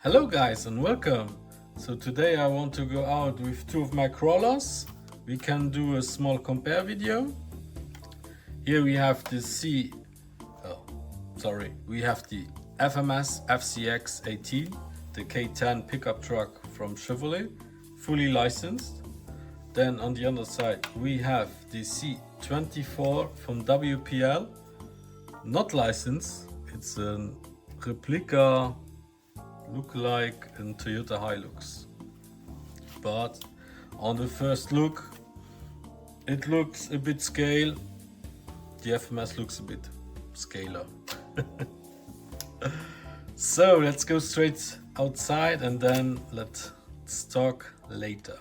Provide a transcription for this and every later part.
Hello guys and welcome. So today I want to go out with two of my crawlers. We can do a small compare video. Here we have the FMS FCX18, the K10 pickup truck from Chevrolet, fully licensed. Then on the other side we have the C24 from WPL, not licensed. It's a replica look like a Toyota Hilux, but on the first look it looks a bit scale. The FMS looks a bit scaler. So let's go straight outside and then let's talk later.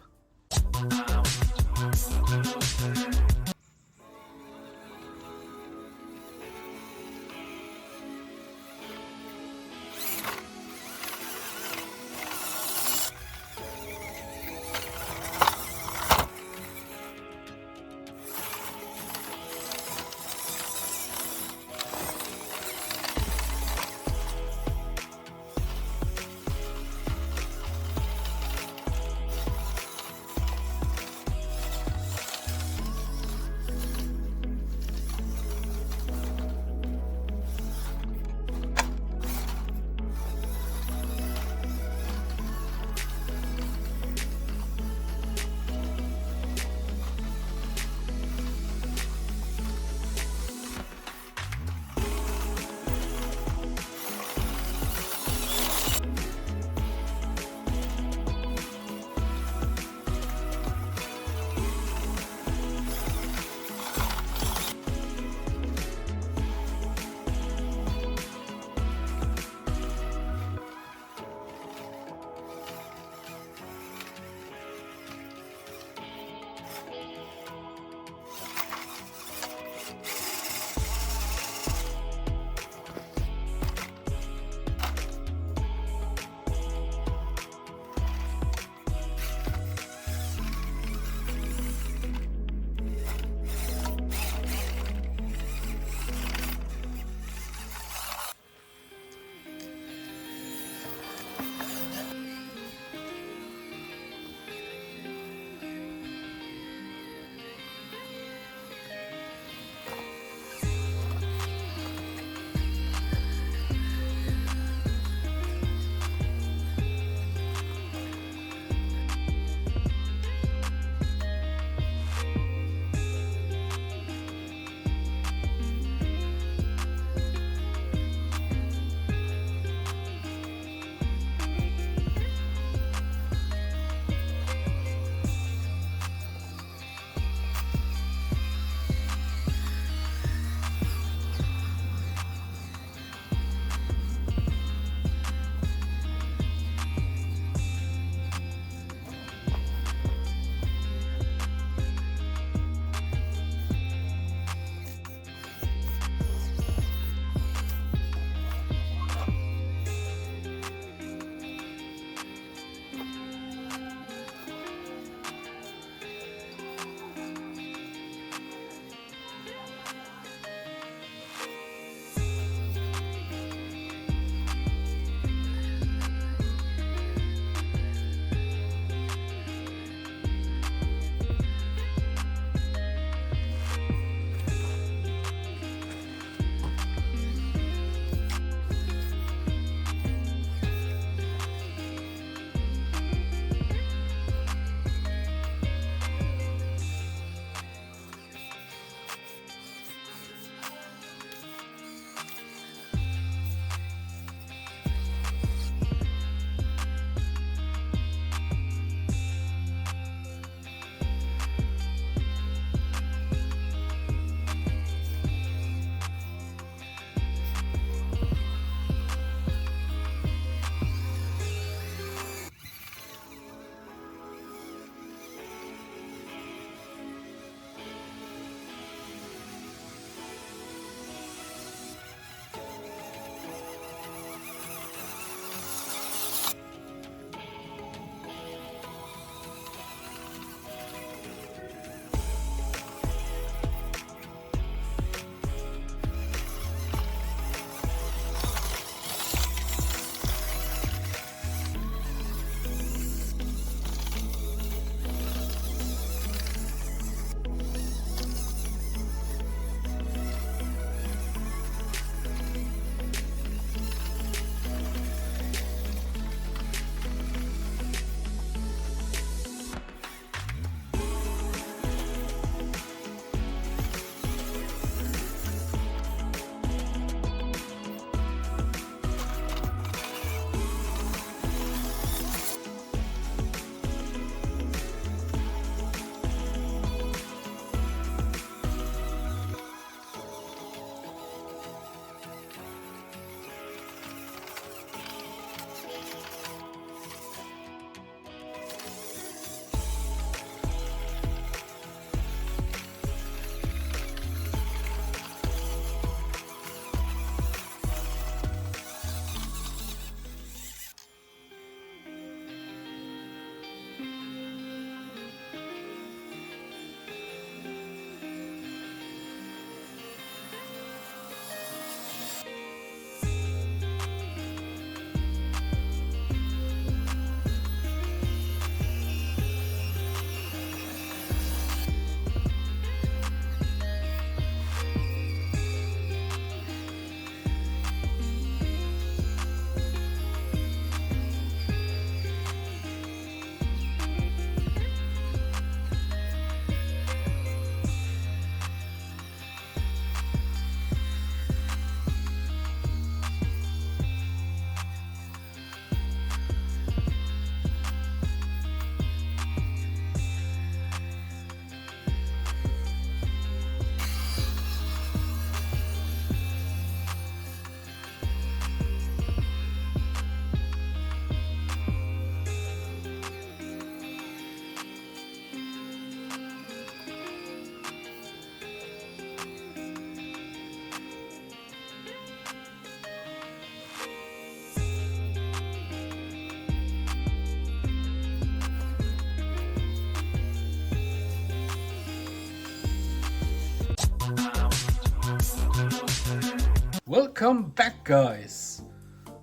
Welcome back, guys.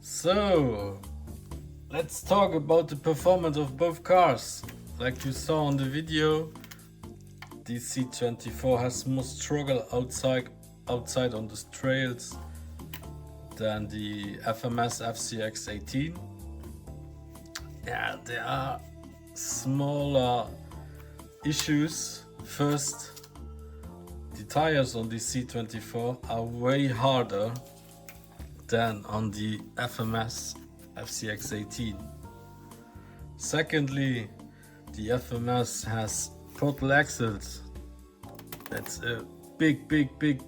So let's talk about the performance of both cars. Like you saw on the video, the C24 has more struggle outside on the trails than the FMS FCX18. Yeah, there are smaller issues. First, the tires on the C24 are way harder than on the FMS FCX18. Secondly, the FMS has throttle axles. That's a big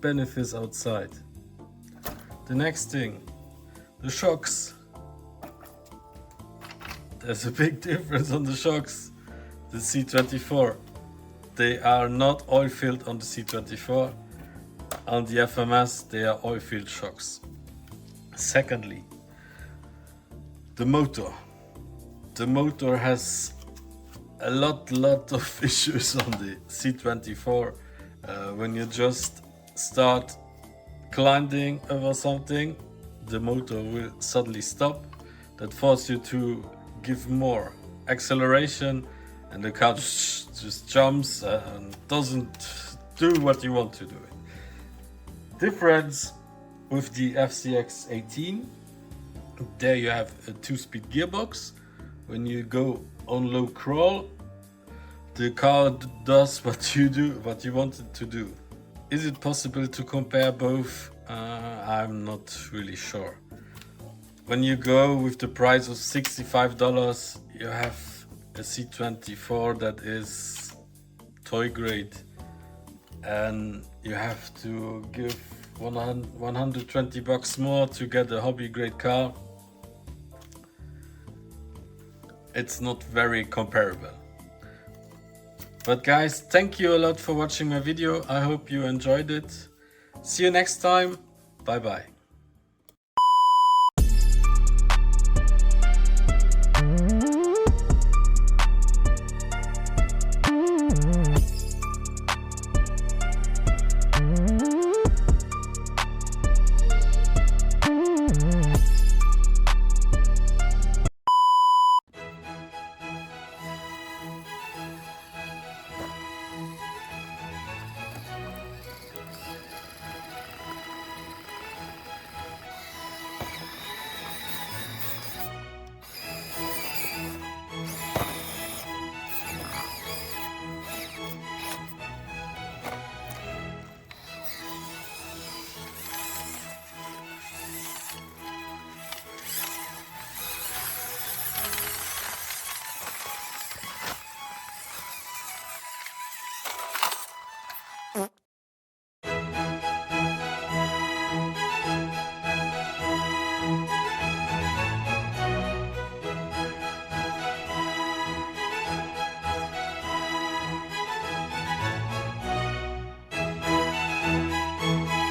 benefit outside. The next thing, the shocks. There's a big difference on the shocks. The C24, they are not oil filled on the C24. On the FMS, they are oil filled shocks. Secondly, the motor. The motor has a lot of issues on the C24. When you just start climbing over something, the motor will suddenly stop. That forces you to give more acceleration, and the car just jumps and doesn't do what you want to do it. Difference with the FCX18, there you have a 2-speed gearbox. When you go on low crawl, the car does what you want it to do. Is it possible to compare both? I'm not really sure. When you go with the price of $65, you have a C24 that is toy grade, and you have to give $120 more to get a hobby grade car. It's not very comparable. But guys, thank you a lot for watching my video. I hope you enjoyed it. See you next time. Bye bye.